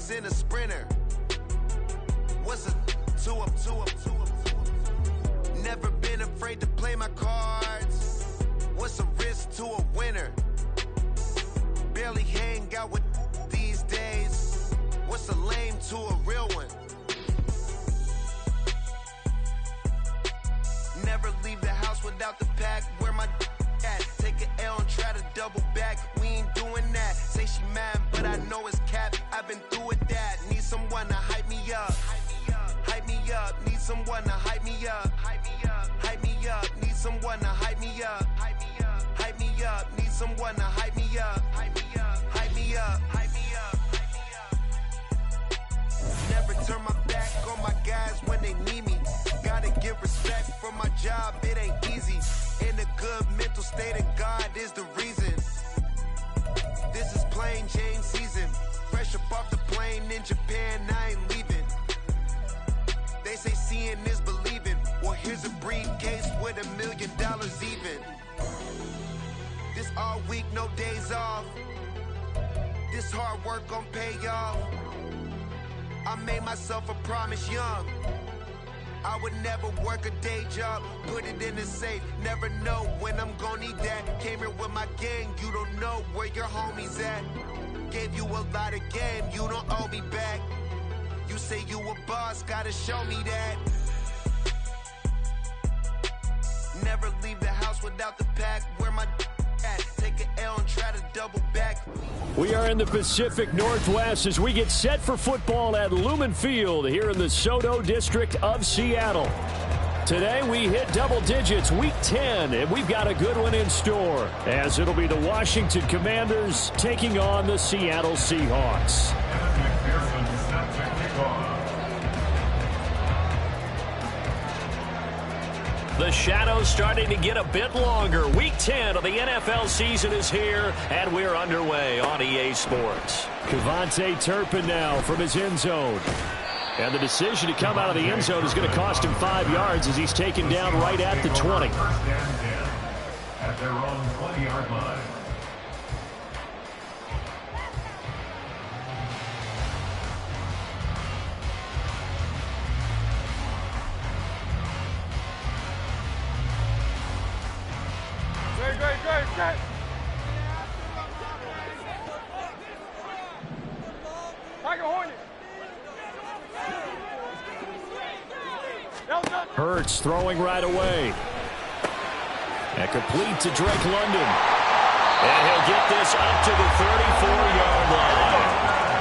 race in a sprinter. What's a two up? Never been afraid to play my cards. What's a risk to a winner? Barely hang out with these days. What's a lame to a real one? Never leave the house without the pack. Where my at? Take an L and try to double back. We ain't doing that. Say she mad, but I know it's cap. I've been through with that. Need someone to hype me up. Hype me up. Need someone to hype me up. Hype me up. Need someone to hype me up. Hype me up. Need someone to hype me up. Hype me up. Never turn my back on my guys when they need me. Gotta give respect for my job, it ain't easy. In a good mental state, and God is the reason. This is plain Jane season. Fresh up off the plane in Japan, I ain't leaving. They say seeing is believing. Well, here's a briefcase with $1 million even. This all week, no days off. This hard work gon' pay off. I made myself a promise young. I would never work a day job, put it in the safe, never know when I'm gon' need that. Came here with my gang, you don't know where your homies at. Gave you a lot of game, you don't owe me back. You say you a boss, gotta show me that. Never leave the house without the pack, where my at? Take an L and try to double back. We are in the Pacific Northwest as we get set for football at Lumen Field here in the SoDo District of Seattle. Today we hit double digits, week 10, and we've got a good one in store as it'll be the Washington Commanders taking on the Seattle Seahawks. The shadows starting to get a bit longer. Week 10 of the NFL season is here, and we're underway on EA Sports. KaVontae Turpin now from his end zone. And the decision to come out of the end zone is going to cost him 5 yards as he's taken down right at the 20. At their own 20-yard line. Great. Tiger Hornet. Hurts throwing right away. And complete to Drake London. And he'll get this up to the 34-yard line.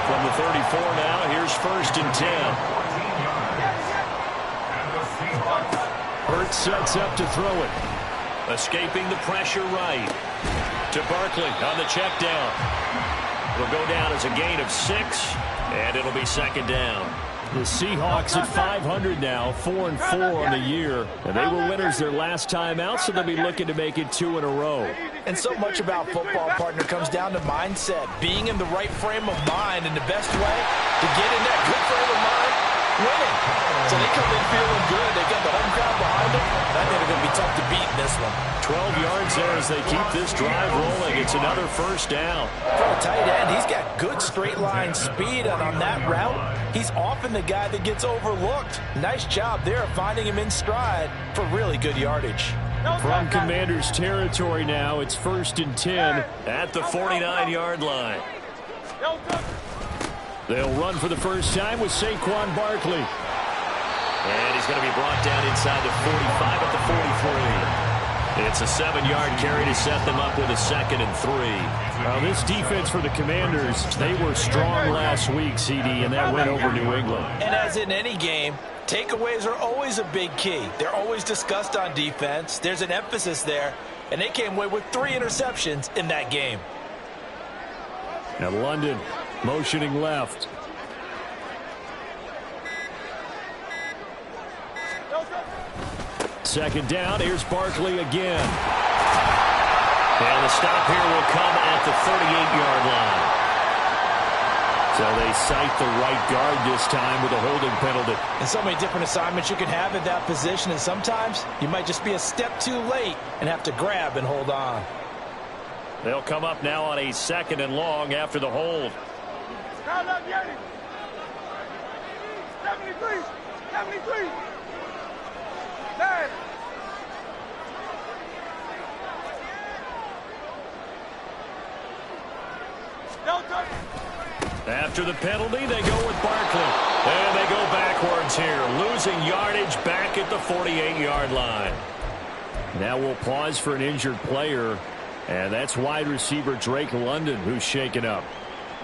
From the 34 now, here's 1st and 10. Hurts sets up to throw it. Escaping the pressure right. To Barkley on the check down. It'll go down as a gain of 6, and it'll be 2nd down. The Seahawks at 500 now, 4-4 on the year. And they were winners their last time out, so they'll be looking to make it 2 in a row. And so much about football, partner, comes down to mindset. Being in the right frame of mind, and the best way to get in that good frame of mind, winning. So they come in feeling good. They got the home crowd behind them. I think they're going to be tough to beat in this one. 12 yards there as they keep this drive rolling. It's another 1st down. For a tight end, he's got good straight line speed, and on that route, he's often the guy that gets overlooked. Nice job there of finding him in stride for really good yardage. From Commanders territory now, it's 1st and 10 at the 49-yard line. They'll run for the first time with Saquon Barkley. And he's going to be brought down inside the 45 at the 43. It's a 7-yard carry to set them up with a 2nd and 3. Now this defense for the Commanders, they were strong last week, CD, and that went over New England. And as in any game, takeaways are always a big key. They're always discussed on defense. There's an emphasis there, and they came away with 3 interceptions in that game. And London motioning left. Second down, here's Barkley again. And the stop here will come at the 38-yard line. So they cite the right guard this time with a holding penalty. And so many different assignments you can have at that position, and sometimes you might just be a step too late and have to grab and hold on. They'll come up now on a 2nd and long after the hold. 73. 73. 9. After the penalty, they go with Barkley. And they go backwards here, losing yardage back at the 48-yard line. Now we'll pause for an injured player, and that's wide receiver Drake London who's shaken up.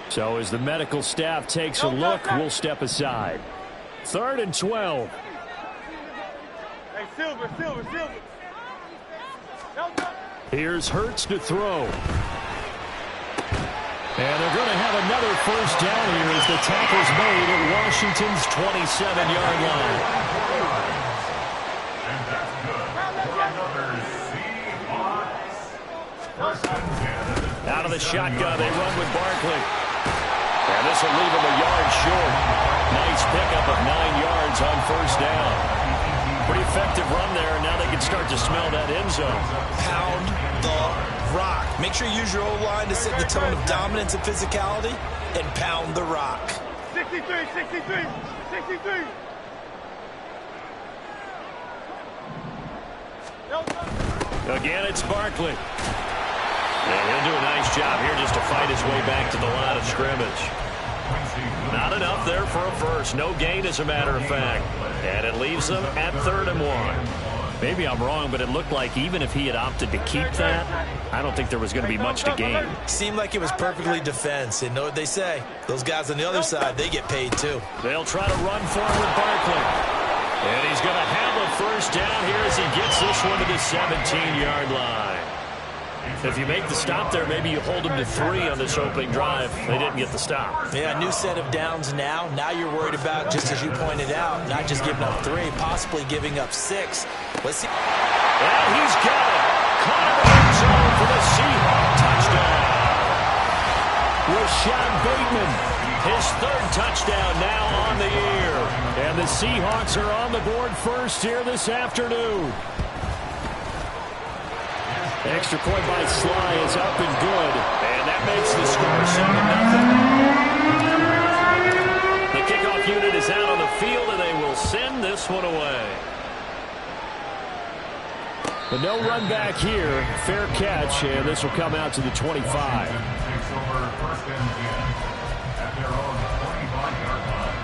So as the medical staff takes a look, we'll step aside. 3rd and 12. Hey, Silver. Here's Hurts to throw. And they're going to have another first down here as the tackle's made at Washington's 27-yard line. And that's good for another Seahawks. First and 10. Out of the shotgun, they run with Barkley. And this will leave him a yard short. Nice pickup of 9 yards on first down. Pretty effective run there, and now they can start to smell that end zone. Pound the rock. Make sure you use your O-line to set the tone of dominance and physicality, and pound the rock. 63. Again, it's Barkley. And he'll do a nice job here just to fight his way back to the line of scrimmage. Not enough there for a first. No gain, as a matter of fact. And it leaves them at 3rd and 1. Maybe I'm wrong, but it looked like even if he had opted to keep that, I don't think there was going to be much to gain. Seemed like it was perfectly defense. And know what they say? Those guys on the other side, they get paid too. They'll try to run for it with Barkley. And he's going to have a first down here as he gets this one to the 17-yard line. If you make the stop there, maybe you hold them to 3 on this opening drive. They didn't get the stop. Yeah, new set of downs now. Now you're worried about, just as you pointed out, not just giving up 3, possibly giving up 6. Let's see. And he's got it. Caught in the end zone for the Seahawk touchdown. Rashad Bateman, his 3rd touchdown now on the year. And the Seahawks are on the board first here this afternoon. Extra point by Sly is up and good. And that makes the score 7-0. The kickoff unit is out on the field, and they will send this one away. But no run back here. Fair catch, and this will come out to the 25. Takes over 1st and 10 at their own 25-yard line.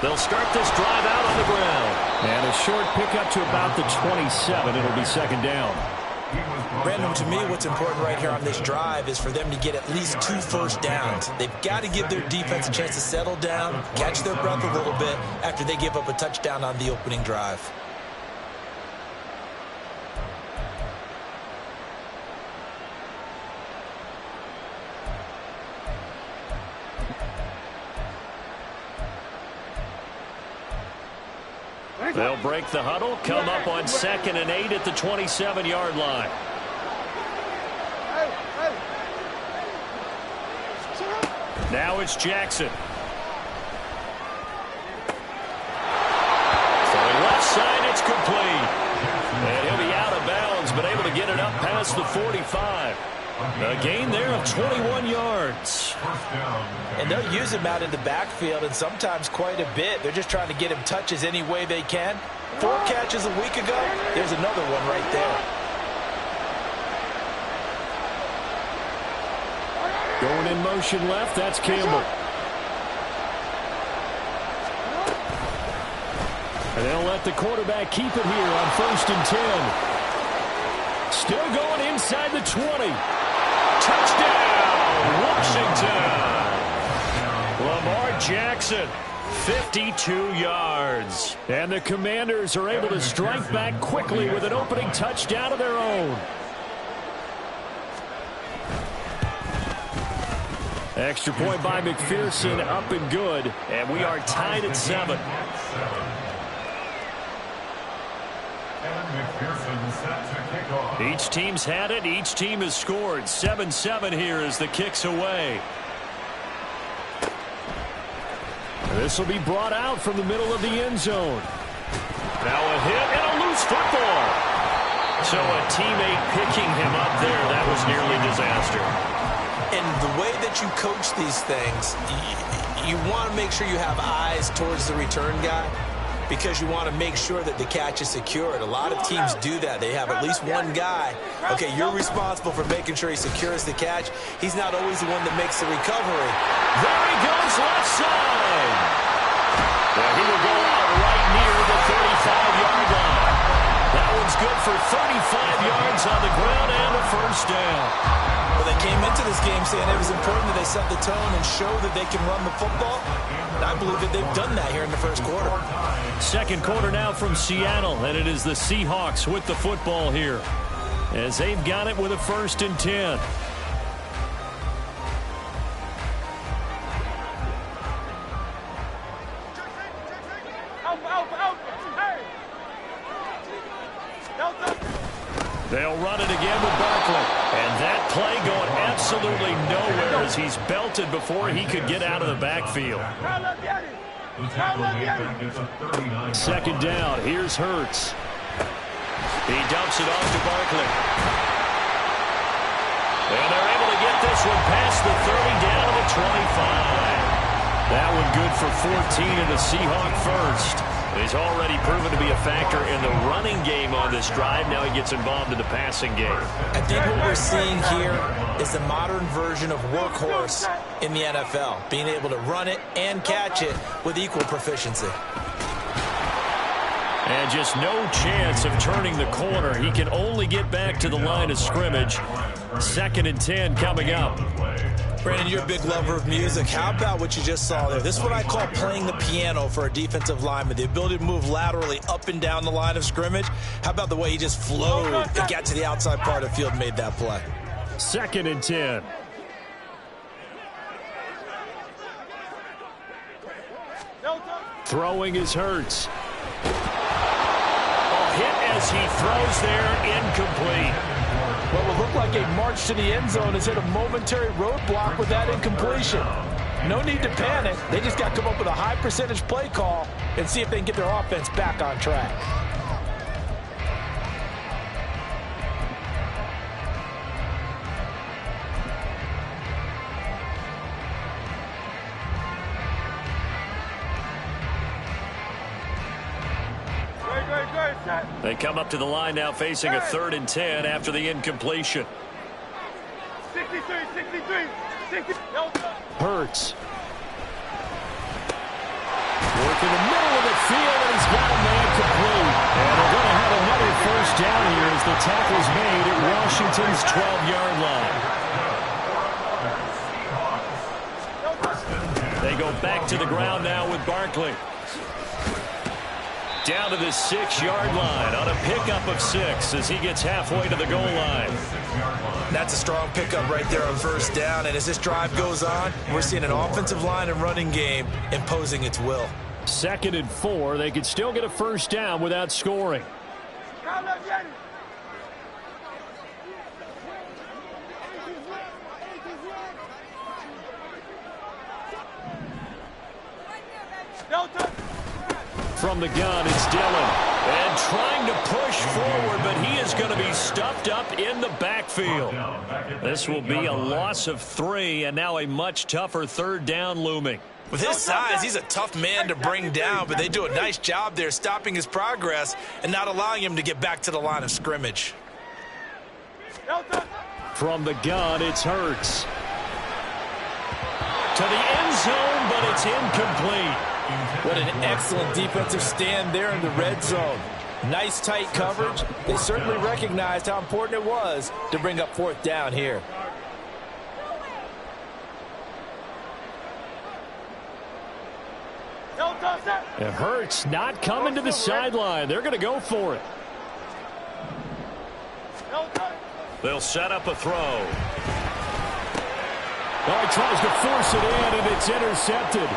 They'll start this drive out on the ground. And a short pickup to about the 27. It'll be 2nd down. Brandon, to me, what's important right here on this drive is for them to get at least 2 first downs. They've got to give their defense a chance to settle down, catch their breath a little bit after they give up a touchdown on the opening drive. They'll break the huddle, come up on 2nd and 8 at the 27-yard line. Now it's Jackson. Throwing left side, it's complete. And he'll be out of bounds, but able to get it up past the 45. A gain there of 21 yards. And they'll use him out in the backfield, and sometimes quite a bit. They're just trying to get him touches any way they can. 4 catches a week ago. There's another one right there. Going in motion left, that's Campbell. And they'll let the quarterback keep it here on 1st and 10. Still going inside the 20. Touchdown, Washington. Lamar Jackson, 52 yards. And the Commanders are able to strike back quickly with an opening touchdown of their own. Extra point by McPherson, up and good. And we are tied at 7. And McPherson set to kick Each team's had it. Each team has scored. 7-7 here as the kick's away. This will be brought out from the middle of the end zone. Now a hit and a loose football. So a teammate picking him up there, that was nearly disaster. And the way that you coach these things, you want to make sure you have eyes towards the return guy because you want to make sure that the catch is secured. A lot of teams do that. They have at least one guy. Okay, you're responsible for making sure he secures the catch. He's not always the one that makes the recovery. There he goes, left side. Well, he will go out right near the 35-yard line. That one's good for 35 yards on the ground and a first down. Well, they came into this game saying it was important that they set the tone and show that they can run the football. And I believe that they've done that here in the first quarter. Second quarter now from Seattle, and it is the Seahawks with the football here as they've got it with a 1st and 10. They'll run it again with Barkley. And that play going absolutely nowhere as he's belted before he could get out of the backfield. Second down. Here's Hurts. He dumps it off to Barkley. And they're able to get this one past the 30 down to the 25. That one good for 14 and a Seahawk first. He's already proven to be a factor in the running game on this drive. Now he gets involved in the passing game. I think what we're seeing here is the modern version of workhorse in the NFL, being able to run it and catch it with equal proficiency. And just no chance of turning the corner. He can only get back to the line of scrimmage. 2nd and 10 coming up. Brandon, you're a big lover of music. How about what you just saw there? This is what I call playing the piano for a defensive lineman. The ability to move laterally up and down the line of scrimmage. How about the way he just flowed and got to the outside part of the field and made that play? 2nd and 10. Throwing is Hurts. A hit as he throws there, incomplete. What will look like a march to the end zone has hit a momentary roadblock with that incompletion. No need to panic. They just got to come up with a high percentage play call and see if they can get their offense back on track. They come up to the line now facing a 3rd and 10 after the incompletion. 63. Hurts. Working the middle of the field, and he's got a man complete. And they're going to have another first down here as the tackle's made at Washington's 12-yard line. They go back to the ground now with Barkley. Down to the 6-yard line on a pickup of 6 as he gets halfway to the goal line. That's a strong pickup right there on first down. And as this drive goes on, we're seeing an offensive line and running game imposing its will. 2nd and 4. They could still get a first down without scoring. From the gun, it's Dillon. And trying to push forward, but he is going to be stuffed up in the backfield. This will be a loss of 3, and now a much tougher 3rd down looming. With his size, he's a tough man to bring down, but they do a nice job there stopping his progress and not allowing him to get back to the line of scrimmage. From the gun, it's Hurts. To the end zone, but it's incomplete. What an excellent defensive stand there in the red zone. Nice tight coverage. They certainly recognized how important it was to bring up 4th down here. It hurts not coming to the sideline. They're going to go for it. They'll set up a throw. Oh, he tries to force it in, and it's intercepted.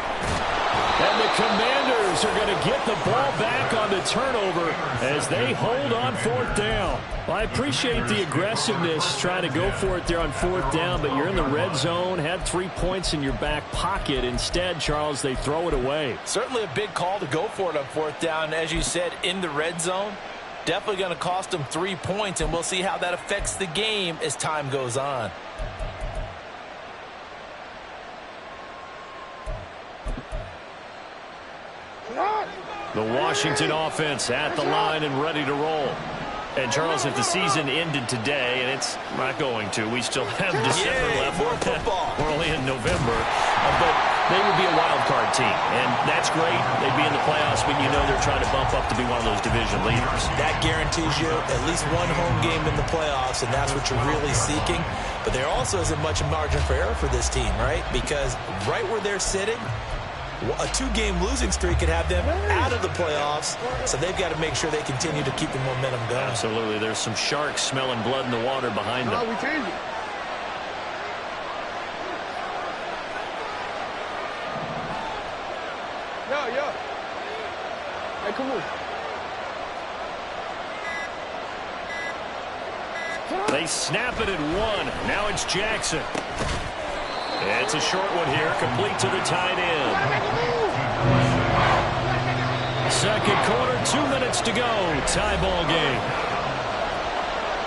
And the Commanders Steelers are going to get the ball back on the turnover as they hold on 4th down. Well, I appreciate the aggressiveness trying to go for it there on 4th down, but you're in the red zone, had 3 points in your back pocket. Instead, Charles, they throw it away. Certainly a big call to go for it on 4th down. As you said, in the red zone, definitely going to cost them 3 points, and we'll see how that affects the game as time goes on. The Washington offense at the line and ready to roll. And, Charles, if the season ended today, and it's not going to, we still have December left. More football. We're only in November. But they would be a wild card team, and that's great. They'd be in the playoffs, but you know they're trying to bump up to be one of those division leaders. That guarantees you at least one home game in the playoffs, and that's what you're really seeking. But there also isn't much margin for error for this team, right? Because right where they're sitting, a 2-game losing streak could have them out of the playoffs, so they've got to make sure they continue to keep the momentum going. Absolutely. There's some sharks smelling blood in the water behind them. We change it. Yo. Hey, come on. They snap it at 1. Now it's Jackson. It's a short one here, complete to the tight end. Second quarter, 2 minutes to go. Tie ball game.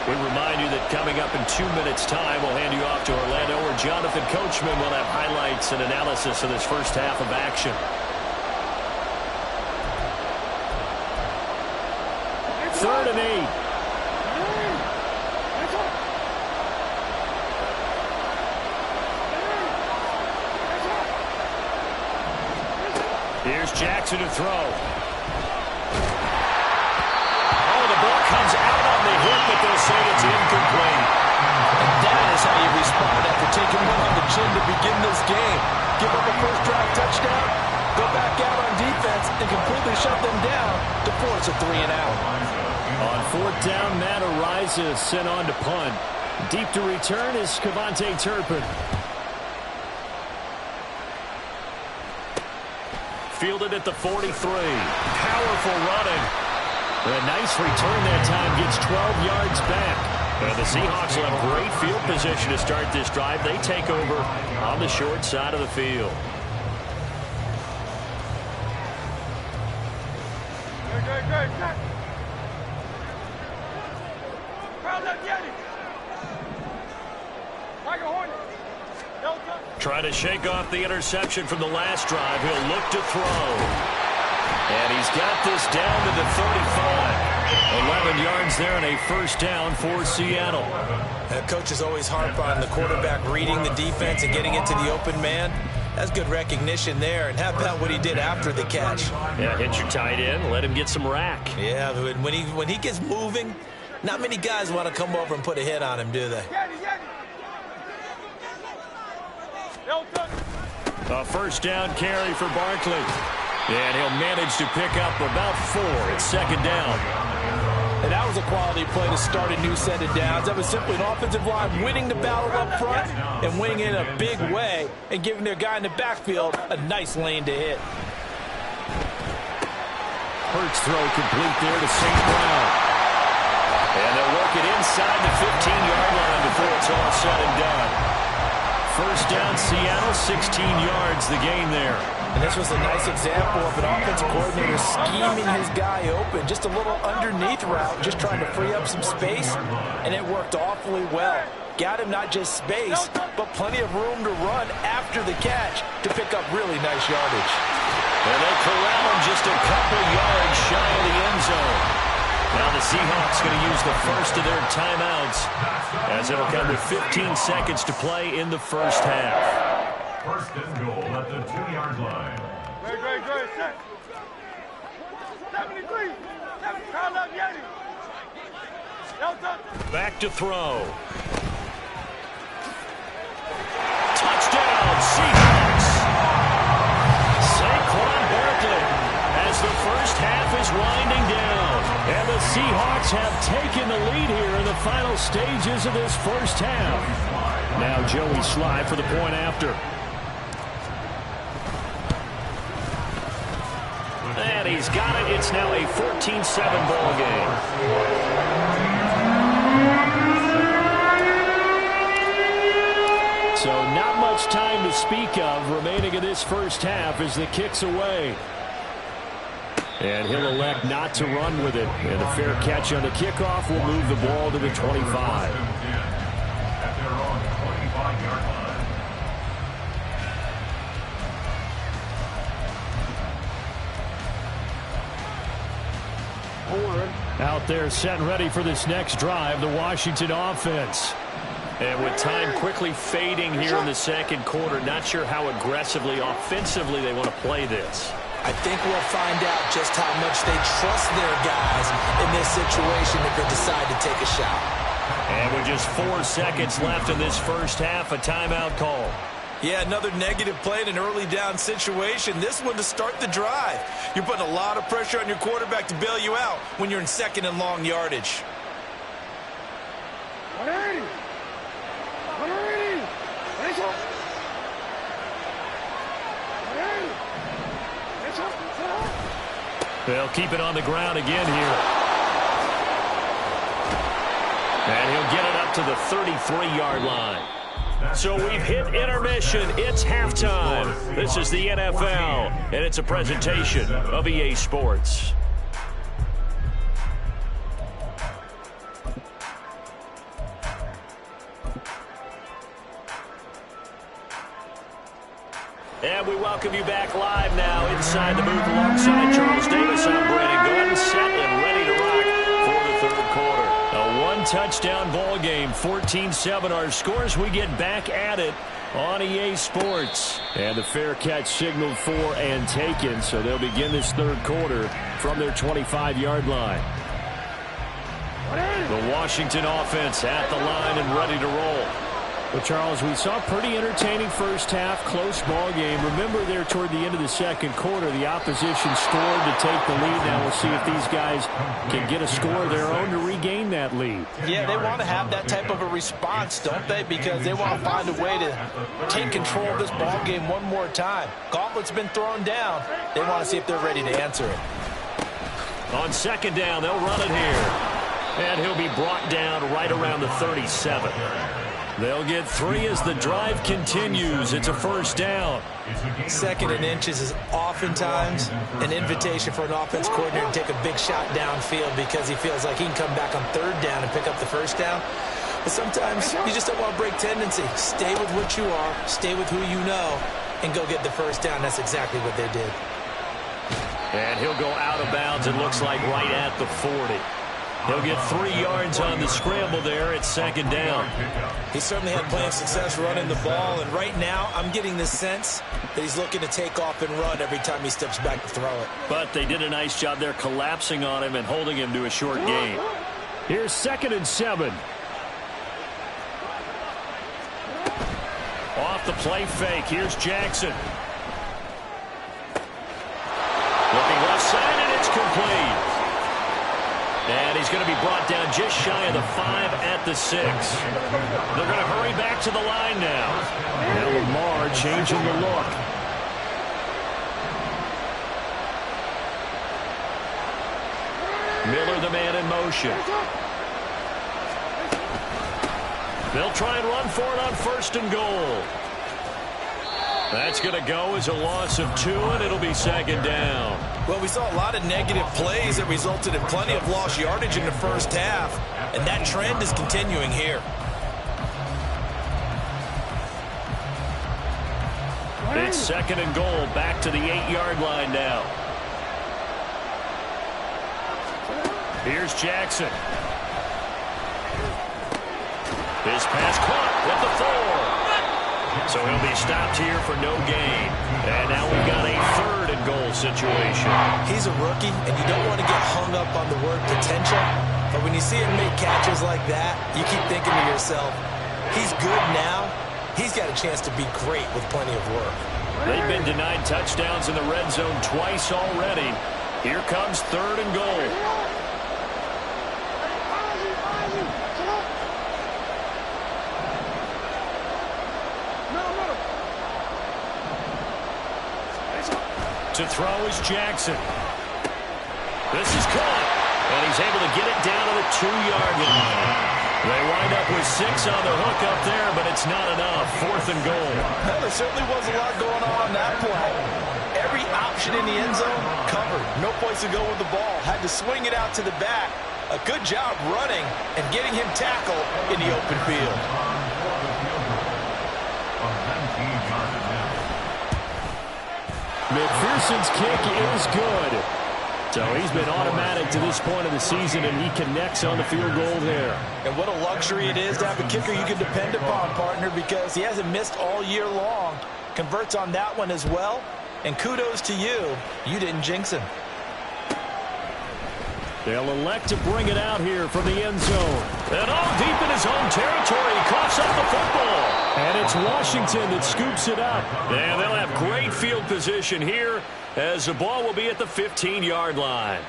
We remind you that coming up in 2 minutes' time, we'll hand you off to Orlando, where Jonathan Coachman will have highlights and analysis of this first half of action. Third and 8. Here's Jackson to throw. Oh, the ball comes out on the hit, but they'll say it's incomplete. And that is how you respond after taking one on the chin to begin this game. Give up a first-drive touchdown, go back out on defense, and completely shut them down to force a 3-and-out. On 4th down, Matt Araiza is sent on to punt. Deep to return is Kevontae Turpin. Fielded at the 43. Powerful running. A nice return that time. Gets 12 yards back. The Seahawks will have great field position to start this drive. They take over on the short side of the field. Good. Crowd left Yeti. Tiger Hornet. Trying to shake off the interception from the last drive. He'll look to throw. And he's got this down to the 35. 11 yards there and a first down for Seattle. Coaches always harp on the quarterback reading the defense and getting into the open man. That's good recognition there. And how about what he did after the catch? Yeah, hit your tight end. Let him get some rack. Yeah, when he gets moving, not many guys want to come over and put a hit on him, do they? A first down carry for Barkley. And he'll manage to pick up about 4. It's second down. And that was a quality play to start a new set of downs. That was simply an offensive line winning the battle up front and winning in a big way and giving their guy in the backfield a nice lane to hit. Hurts throw complete there to St. Brown. And they'll work it inside the 15-yard line before it's all said and done. First down, Seattle, 16 yards, the gain there. And this was a nice example of an offensive coordinator scheming his guy open. Just a little underneath route, just trying to free up some space, and it worked awfully well. Got him not just space, but plenty of room to run after the catch to pick up really nice yardage. And they corral him just a couple yards shy of the end zone. Now the Seahawks going to use the first of their timeouts as it'll come with 15 seconds to play in the first half. First and goal at the 2-yard line. Great. 73. Crowd up Yeti. Back to throw. Touchdown, Seahawks. Saquon Barkley as the first half is winding down. And the Seahawks have taken the lead here in the final stages of this first half. Now Joey Sly for the point after. And he's got it. It's now a 14-7 ball game. So not much time to speak of remaining in this first half as the kick's away. And he'll elect not to run with it. And a fair catch on the kickoff will move the ball to the 25. At their own 25-yard line. Out there set and ready for this next drive, the Washington offense. And with time quickly fading here in the second quarter, not sure how aggressively, offensively they want to play this. I think we'll find out just how much they trust their guys in this situation if they decide to take a shot. And with just 4 seconds left in this first half, a timeout call. Yeah, another negative play in an early down situation. This one to start the drive. You're putting a lot of pressure on your quarterback to bail you out when you're in second and long yardage. 180. 180. It's up. 180. It's up. They'll keep it on the ground again here. And he'll get it up to the 33-yard line. So we've hit intermission. It's halftime. This is the NFL, and it's a presentation of EA Sports. And we welcome you back live now inside the booth alongside Charles Davis. I'm Brandon Gordon, set and ready to rock for the third quarter. A one-touchdown ball game, 14-7 our scores. We get back at it on EA Sports. And the fair catch signaled for and taken, so they'll begin this third quarter from their 25-yard line. The Washington offense at the line and ready to roll. Well, Charles, we saw a pretty entertaining first half, close ball game. Remember there toward the end of the second quarter, the opposition scored to take the lead. Now we'll see if these guys can get a score of their own to regain that lead. Yeah, they want to have that type of a response, don't they? Because they want to find a way to take control of this ball game one more time. Gauntlet's been thrown down. They want to see if they're ready to answer it. On second down, they'll run it here. And he'll be brought down right around the 37. They'll get 3 as the drive continues. It's a first down. Second and inches is oftentimes an invitation for an offense coordinator to take a big shot downfield because he feels like he can come back on third down and pick up the first down. But sometimes you just don't want to break tendency. Stay with what you are, stay with who you know, and go get the first down. That's exactly what they did. And he'll go out of bounds, it looks like right at the 40. He'll get 3 yards on the scramble there at second down. He certainly had plenty of success running the ball, and right now I'm getting the sense that he's looking to take off and run every time he steps back to throw it. But they did a nice job there collapsing on him and holding him to a short gain. Here's 2nd and 7. Off the play fake, here's Jackson. Looking left side, and it's complete. And he's going to be brought down just shy of the 5 at the 6. They're going to hurry back to the line now. Now Lamar changing the look. Miller the man in motion. They'll try and run for it on 1st and goal. That's going to go as a loss of 2, and it'll be 2nd down. Well, we saw a lot of negative plays that resulted in plenty of lost yardage in the first half, and that trend is continuing here. It's 2nd and goal, back to the 8-yard line now. Here's Jackson. His pass caught at the 4. So he'll be stopped here for no gain. And now we've got a 3rd and goal situation. He's a rookie, and you don't want to get hung up on the word potential. But when you see him make catches like that, you keep thinking to yourself, he's good now. He's got a chance to be great with plenty of work. They've been denied touchdowns in the red zone twice already. Here comes 3rd and goal. To throw is Jackson. This is caught. And he's able to get it down to the 2-yard line. They wind up with 6 on the hook up there, but it's not enough. 4th and goal. Well, there certainly was a lot going on that play. Every option in the end zone covered. No place to go with the ball. Had to swing it out to the back. A good job running and getting him tackled in the open field. McPherson's kick is good. So he's been automatic to this point of the season, and he connects on the field goal there. And what a luxury it is to have a kicker you can depend upon, partner, because he hasn't missed all year long. Converts on that one as well. And kudos to you. You didn't jinx him. They'll elect to bring it out here from the end zone. And deep in his own territory, he coughs up the football. And it's Washington that scoops it up. And they'll have great field position here as the ball will be at the 15-yard line.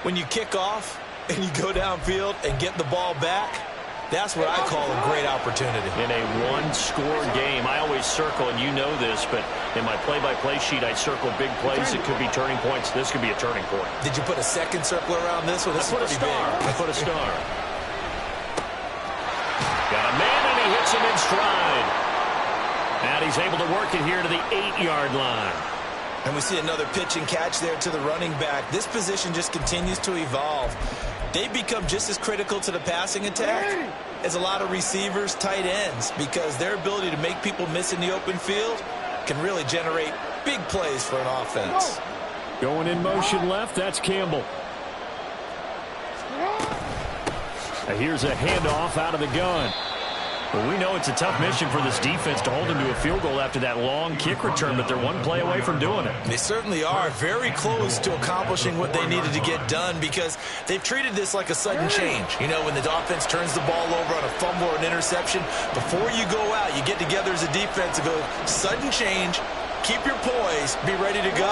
When you kick off and you go downfield and get the ball back, that's what I call a great opportunity. In a one-score game, I always circle, and you know this, but in my play-by-play sheet, I circle big plays. It could be turning points. This could be a turning point. Did you put a second circle around this one? This I put a star. I put a star. Got a man, and he hits him in stride. And he's able to work it here to the 8-yard line. And we see another pitch and catch there to the running back. This position just continues to evolve. They become just as critical to the passing attack as a lot of receivers, tight ends, because their ability to make people miss in the open field can really generate big plays for an offense. Going in motion left, that's Campbell. Now here's a handoff out of the gun. Well, we know it's a tough mission for this defense to hold them to a field goal after that long kick return, but they're one play away from doing it. They certainly are very close to accomplishing what they needed to get done because they've treated this like a sudden change. You know, when the offense turns the ball over on a fumble or an interception, before you go out, you get together as a defense and go, sudden change, keep your poise, be ready to go.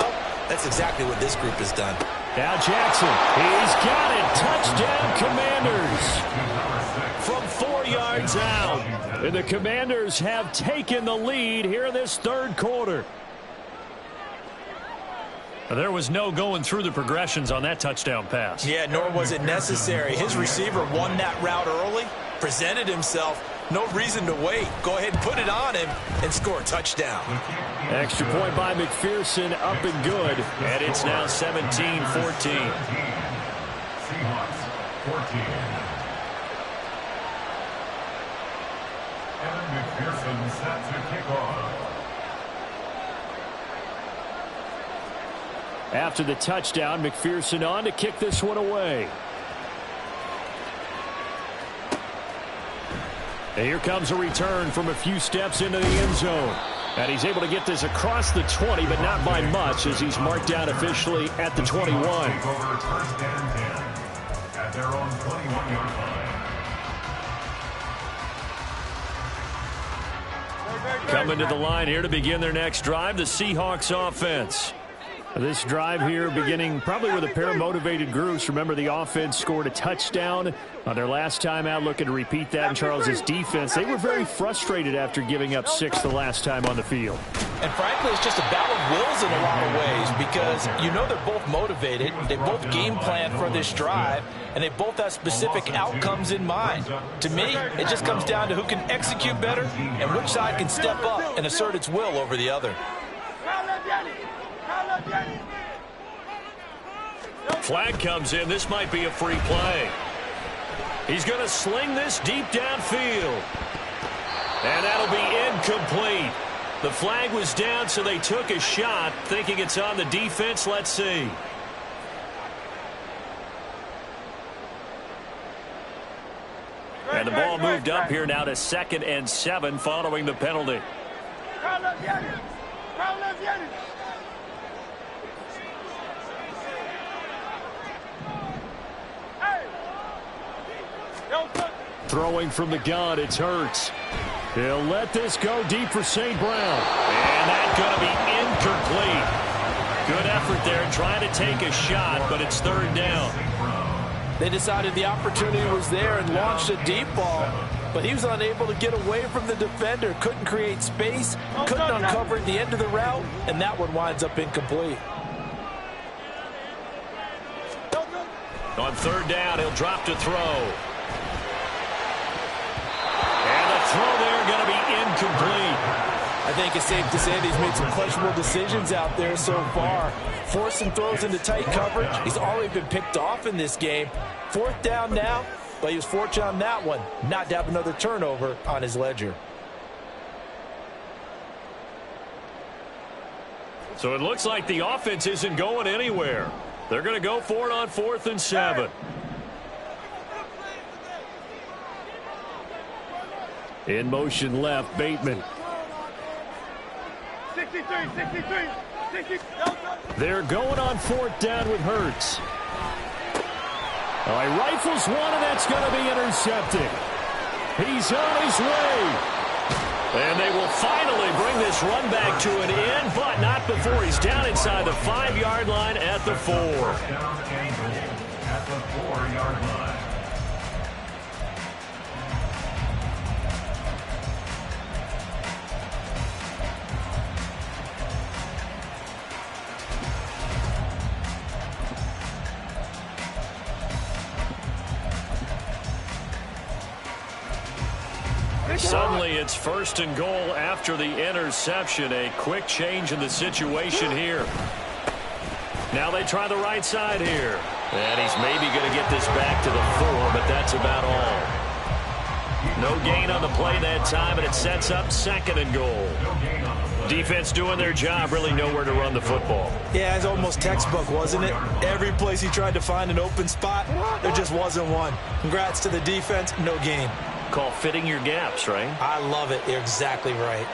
That's exactly what this group has done. Now Jackson, he's got it. Touchdown, Commanders. From 4 yards out. And the Commanders have taken the lead here in this third quarter. There was no going through the progressions on that touchdown pass. Yeah, nor was it necessary. His receiver won that route early, presented himself. No reason to wait. Go ahead and put it on him and score a touchdown. Extra point by McPherson, up and good. And it's now 17-14. Seahawks 14. Evan McPherson set to kick off. After the touchdown, McPherson on to kick this one away. And here comes a return from a few steps into the end zone. And he's able to get this across the 20, but not by much as he's marked down officially at the 21. Over first and 10 at their own 21-yard line. Coming to the line here to begin their next drive, the Seahawks offense. This drive here beginning probably with a pair of motivated groups. Remember, the offense scored a touchdown on their last time out. Looking to repeat that in Charles's defense. They were very frustrated after giving up 6 the last time on the field. And frankly, it's just a battle of wills in a lot of ways because you know they're both motivated. They both game plan for this drive, and they both have specific outcomes in mind. To me, it just comes down to who can execute better and which side can step up and assert its will over the other. Flag comes in. This might be a free play. He's going to sling this deep downfield. And that'll be incomplete. The flag was down, so they took a shot, thinking it's on the defense. Let's see. And the ball moved up here now to 2nd and 7 following the penalty. Throwing from the gun, it's Hurts. He'll let this go deep for St. Brown. And that's going to be incomplete. Good effort there trying to take a shot, but it's 3rd down. They decided the opportunity was there and launched a deep ball, but he was unable to get away from the defender. Couldn't create space, couldn't uncover at the end of the route, and that one winds up incomplete. On third down, he'll drop to throw. And the throw there going to be incomplete. I think it's safe to say that he's made some questionable decisions out there so far. Forcing throws into tight coverage. He's already been picked off in this game. Fourth down now, but he was fortunate on that one not to have another turnover on his ledger. So it looks like the offense isn't going anywhere. They're going to go for it on 4th and 7. In motion left, Bateman. 63. They're going on 4th down with Hurts. He rifles one, and that's going to be intercepted. He's on his way. And they will finally bring this run back to an end, but not before he's down inside the 5-yard line at the 4. At the 4-yard line. Suddenly it's 1st and goal after the interception. A quick change in the situation here. Now they try the right side here. And he's maybe going to get this back to the 4, but that's about all. No gain on the play that time, and it sets up 2nd and goal. Defense doing their job, really nowhere to run the football. Yeah, it's almost textbook, wasn't it? Every place he tried to find an open spot, there just wasn't one. Congrats to the defense, no gain. Call fitting your gaps, right? I love it. You're exactly right.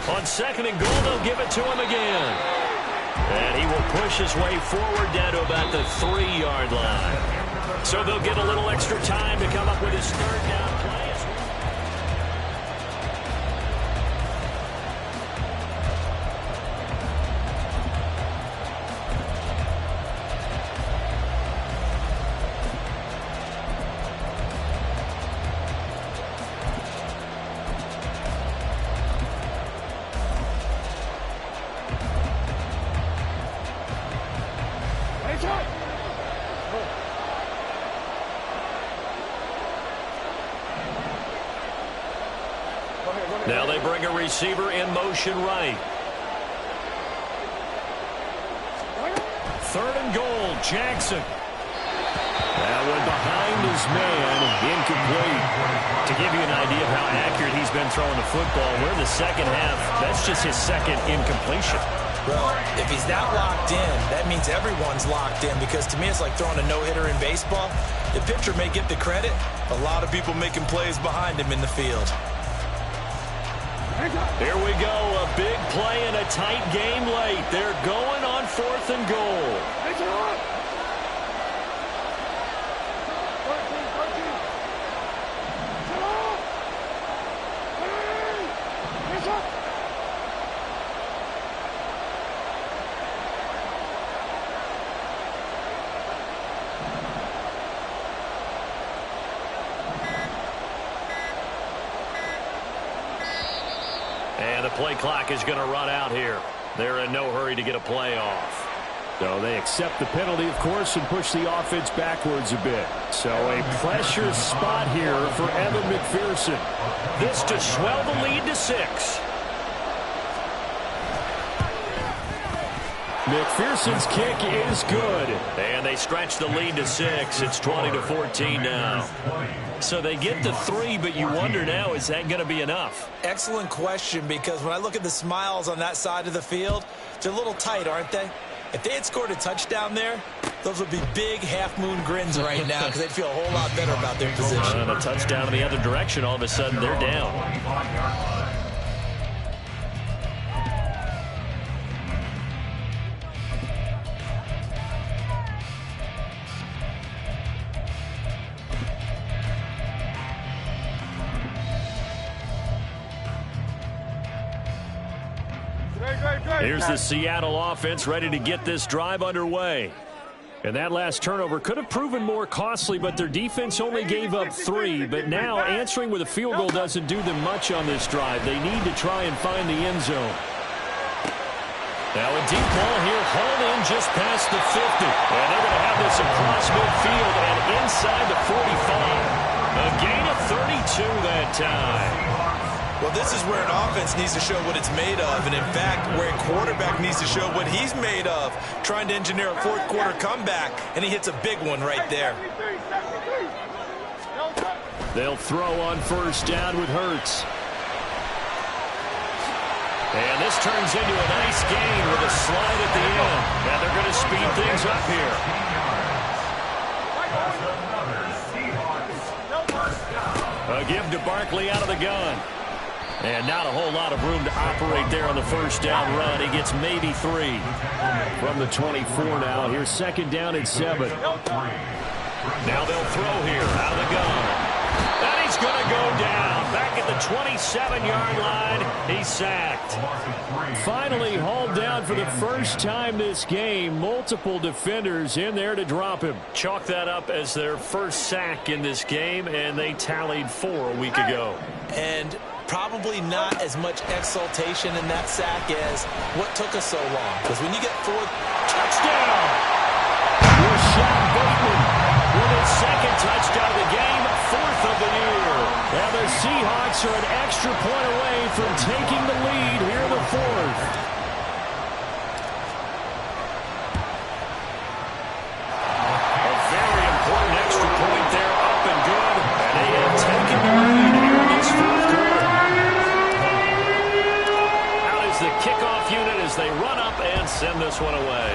On 2nd and goal, they'll give it to him again. And he will push his way forward down to about the 3-yard line. So they'll get a little extra time to come up with his 3rd down play. Now they bring a receiver in motion right. 3rd and goal, Jackson. That one behind his man, incomplete. To give you an idea of how accurate he's been throwing the football, we're in the 2nd half. That's just his 2nd incompletion. Well, if he's that locked in, that means everyone's locked in, because to me it's like throwing a no-hitter in baseball. The pitcher may get the credit. A lot of people making plays behind him in the field. Here we go, a big play and a tight game late. They're going on 4th and goal. And the play clock is going to run out here. They're in no hurry to get a play off. So they accept the penalty, of course, and push the offense backwards a bit. So a pressure spot here for Evan McPherson. This to swell the lead to 6. McPherson's kick is good. And they stretch the lead to 6. It's 20-14 now. So they get to 3, but you wonder now, is that going to be enough? Excellent question, because when I look at the smiles on that side of the field, they're a little tight, aren't they? If they had scored a touchdown there, those would be big half-moon grins right now, because they'd feel a whole lot better about their position. And a touchdown in the other direction, all of a sudden they're down. Here's the Seattle offense ready to get this drive underway. And that last turnover could have proven more costly, but their defense only gave up 3. But now answering with a field goal doesn't do them much on this drive. They need to try and find the end zone. Now a deep ball here, hauled in just past the 50. And they're going to have this across midfield and inside the 45. A gain of 32 that time. Well, this is where an offense needs to show what it's made of. And, in fact, where a quarterback needs to show what he's made of, trying to engineer a fourth-quarter comeback, and he hits a big one right there. They'll throw on first down with Hurts. And this turns into a nice gain with a slide at the end. And they're going to speed things up here. A give to Barkley out of the gun. And not a whole lot of room to operate there on the first down run. He gets maybe 3 from the 24 now. Here's second down and 7. Now they'll throw here out of the gun. And he's going to go down. Back at the 27-yard line, he's sacked. Finally hauled down for the first time this game. Multiple defenders in there to drop him. Chalk that up as their first sack in this game, and they tallied 4 a week ago. And probably not as much exultation in that sack as what took us so long. Because when you get 4 touchdown, Rashad Bateman with his second touchdown of the game, 4th of the year. And the Seahawks are an extra point away from taking the lead here in the 4th. A very important extra point there, up and good. And they have taken the lead here in this 4th quarter. Out is the kickoff unit as they run up and send this one away.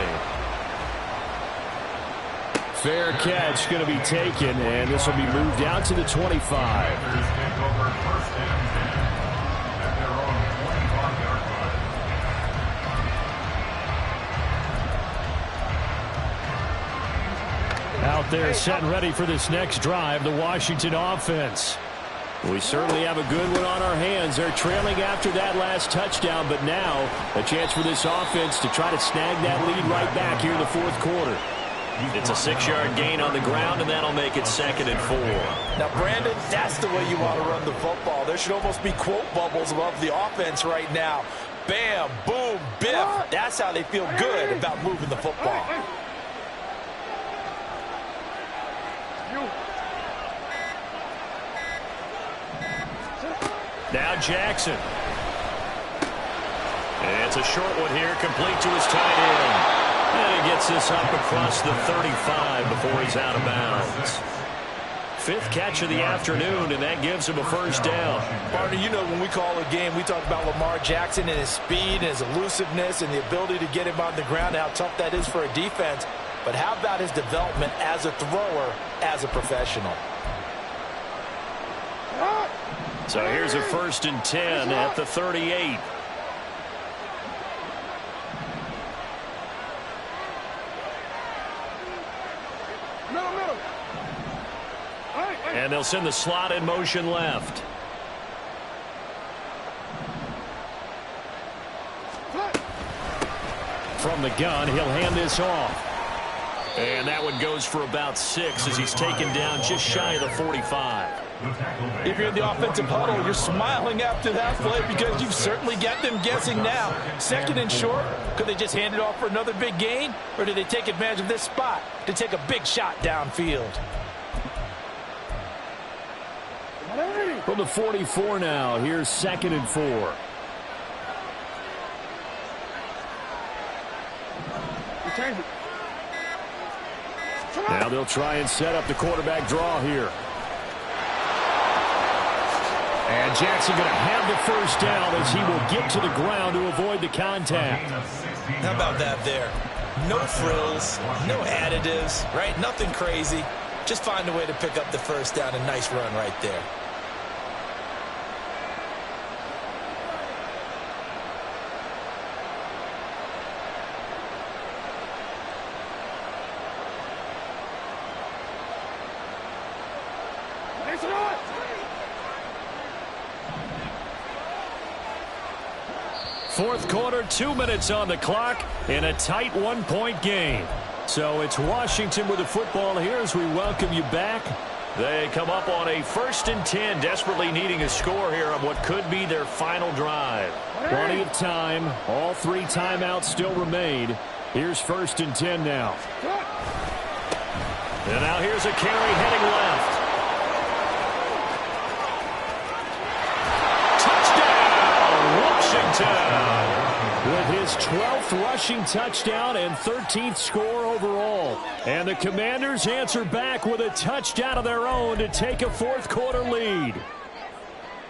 Fair catch going to be taken, and this will be moved out to the 25. Out there set and ready for this next drive, the Washington offense. We certainly have a good one on our hands. They're trailing after that last touchdown, but now a chance for this offense to try to snag that lead right back here in the 4th quarter. It's a 6-yard gain on the ground, and that'll make it 2nd and 4. Now, Brandon, that's the way you want to run the football. There should almost be quote bubbles above the offense right now. Bam, boom, biff. That's how they feel good about moving the football. Now Jackson. And it's a short one here, complete to his tight end. And he gets this up across the 35 before he's out of bounds. 5th catch of the afternoon, and that gives him a first down. Partner, you know when we call a game, we talk about Lamar Jackson and his speed and his elusiveness and the ability to get him on the ground and how tough that is for a defense. But how about his development as a thrower, as a professional? So here's a 1st and 10 at the 38. And they'll send the slot in motion left. From the gun, he'll hand this off. And that one goes for about 6 as he's taken down just shy of the 45. If you're in the offensive huddle, you're smiling after that play because you've certainly got them guessing now. 2nd and short, could they just hand it off for another big gain? Or do they take advantage of this spot to take a big shot downfield? From the 44 now, here's 2nd and 4. Now they'll try and set up the quarterback draw here. And Jackson going to have the first down as he will get to the ground to avoid the contact. How about that there? No frills, no additives, right? Nothing crazy. Just find a way to pick up the first down. A nice run right there. Fourth quarter, 2 minutes on the clock in a tight 1-point game. So it's Washington with the football here as we welcome you back. They come up on a 1st and 10, desperately needing a score here on what could be their final drive. Plenty of time. All 3 timeouts still remain. Here's 1st and 10 now. And now here's a carry heading left. Touchdown, Washington! With his 12th rushing touchdown and 13th score overall. And the Commanders answer back with a touchdown of their own to take a 4th quarter lead.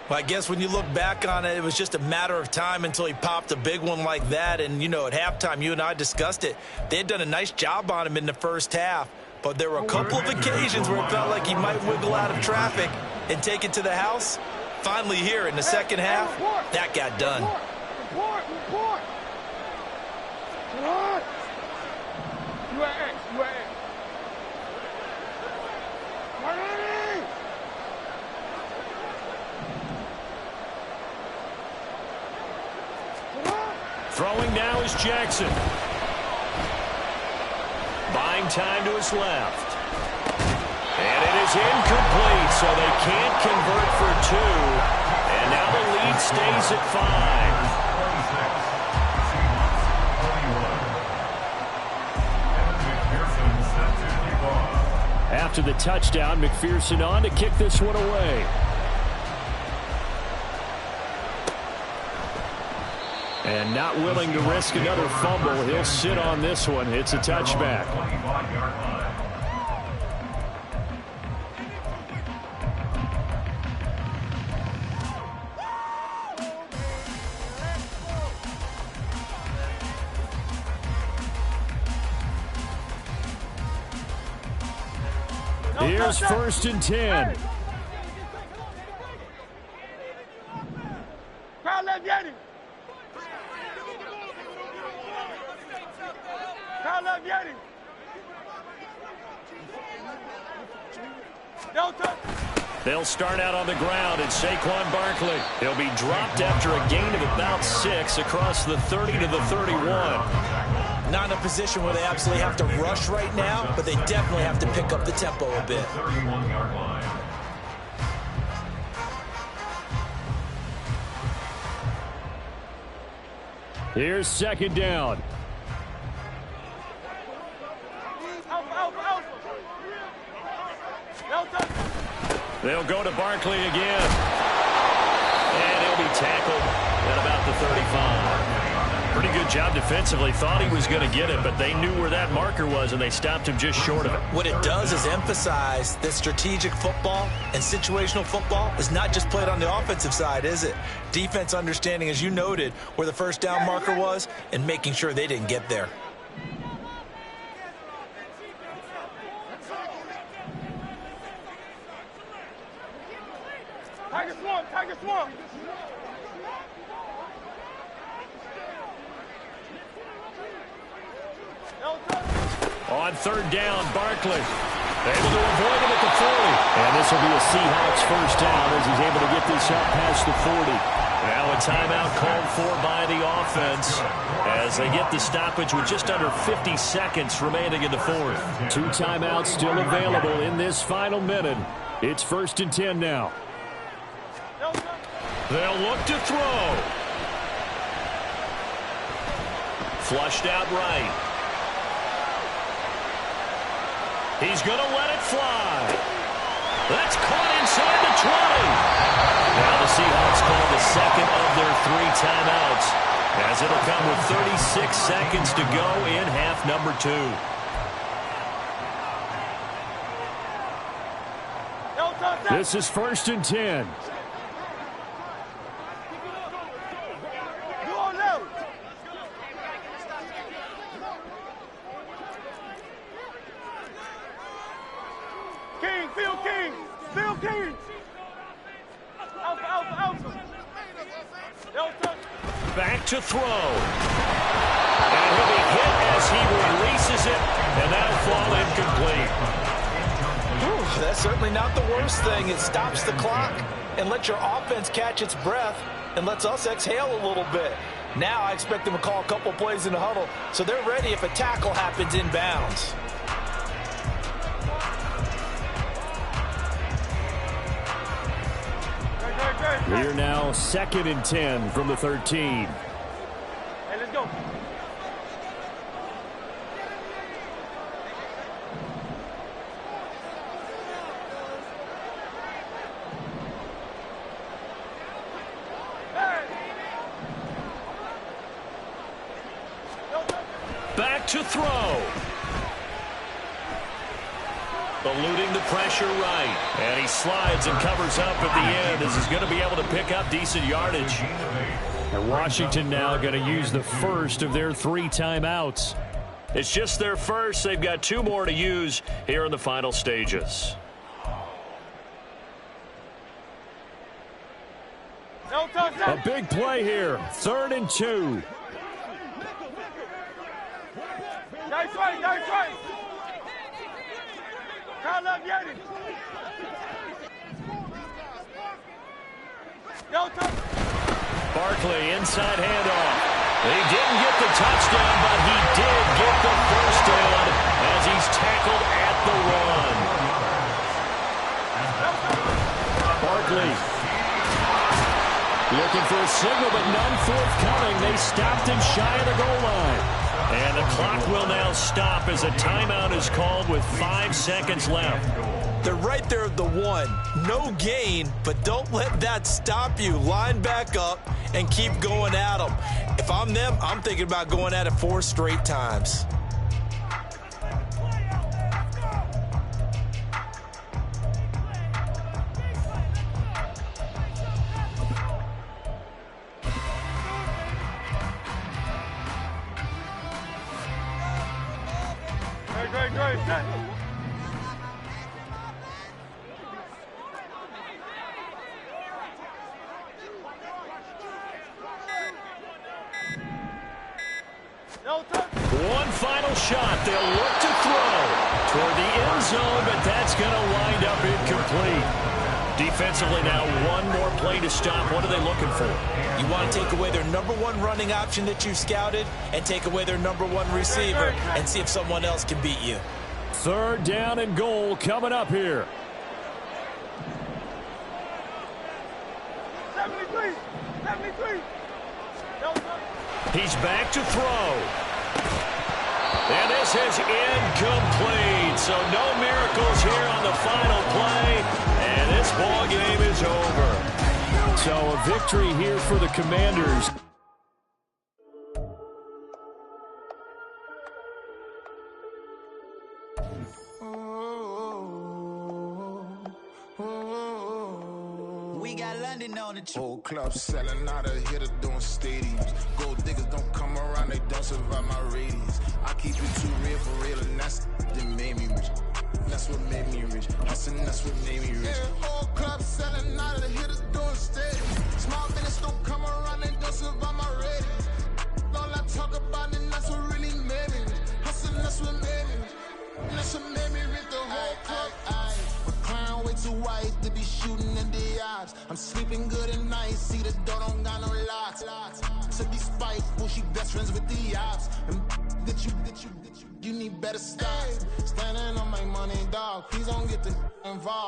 Well, I guess when you look back on it, it was just a matter of time until he popped a big one like that. And, you know, at halftime, you and I discussed it. They had done a nice job on him in the first half. But there were a couple of occasions where it felt like he might wiggle out of traffic and take it to the house. Finally here in the second half, that got done. Report. Throwing now is Jackson. Buying time to his left. And it is incomplete, so they can't convert for 2. And now the lead stays at 5. After the touchdown, McPherson on to kick this one away. And not willing to risk another fumble, he'll sit on this one. It's a touchback. Here's 1st and 10. Crowd left Yeti. Crowd left Yeti. Delta. They'll start out on the ground, and Saquon Barkley. He'll be dropped after a gain of about 6 across the 30 to the 31. Not in a position where they absolutely have to rush right now, but they definitely have to pick up the tempo a bit. 31-yard line. Here's 2nd down. They'll go to Barkley again. And he'll be tackled at about the 35. Pretty good job defensively. Thought he was going to get it, but they knew where that marker was, and they stopped him just short of it. What it does is emphasize that strategic football and situational football is not just played on the offensive side, is it? Defense understanding, as you noted, where the 1st down marker was and making sure they didn't get there. Tiger Swamp. On 3rd down, Barkley able to avoid him at the 40. And this will be a Seahawks 1st down as he's able to get this up past the 40. Now a timeout called for by the offense as they get the stoppage with just under 50 seconds remaining in the 4th. 2 timeouts still available in this final minute. It's 1st and 10 now. They'll look to throw. Flushed out right. He's going to let it fly. That's caught inside the 20. Now the Seahawks call the 2nd of their 3 timeouts, as it'll come with 36 seconds to go in half number 2. This is 1st and 10. King. Alpha. Back to throw. And he'll be hit as he releases it, and that'll fall incomplete. That's certainly not the worst thing. It stops the clock and lets your offense catch its breath and lets us exhale a little bit. Now I expect them to call a couple plays in the huddle so they're ready if a tackle happens inbounds. Here now, 2nd and 10 from the 13. Hey, let's go. Back to throw. Eluding the pressure right. And he slides and covers up at the end as he's going to be able to pick up decent yardage. And Washington now going to use the first of their 3 timeouts. It's just their first. They've got 2 more to use here in the final stages. A big play here. 3rd and 2. Nice right, nice right. Kyle left Yeti. No touch. Barkley, inside handoff. He didn't get the touchdown, but he did get the first down as he's tackled at the run. Barkley looking for a signal, but none forthcoming. They stopped him shy of the goal line. And the clock will now stop as a timeout is called with 5 seconds left. They're right there at the 1. No gain, but don't let that stop you. Line back up and keep going at them. If I'm them, I'm thinking about going at it 4 straight times. Great, set. No touch. One final shot. They'll look to throw toward the end zone, but that's going to wind up incomplete. Defensively now, 1 more play to stop. What are they looking for? You want to take away their number 1 running option that you've scouted and take away their number 1 receiver and see if someone else can beat you. 3rd down and goal coming up here. 73. No touch. He's back to throw. And this is incomplete. So no miracles here on the final play. And this ball game is over. So a victory here for the Commanders. We got London on the Whole club selling out of hitter doing stadiums. Gold diggers don't come around, they don't survive my radius. I keep it too real for real, and that's that made me rich. That's what made me rich. Hustling, that's what made me rich. Yeah, whole club selling out of the hitters doing stadiums. Small business don't come around, they don't survive my radius. All I talk about, and that's what really made me rich. Hustling, that's what made me rich. That's what made me rich. The whole club. Clown way too white to be shooting in the eyes. I'm sleeping good at night, see the door don't got no locks. To be spiteful, she best friends with the ops. And that you need better stop. Standing on my money, dog. Please don't get the involved.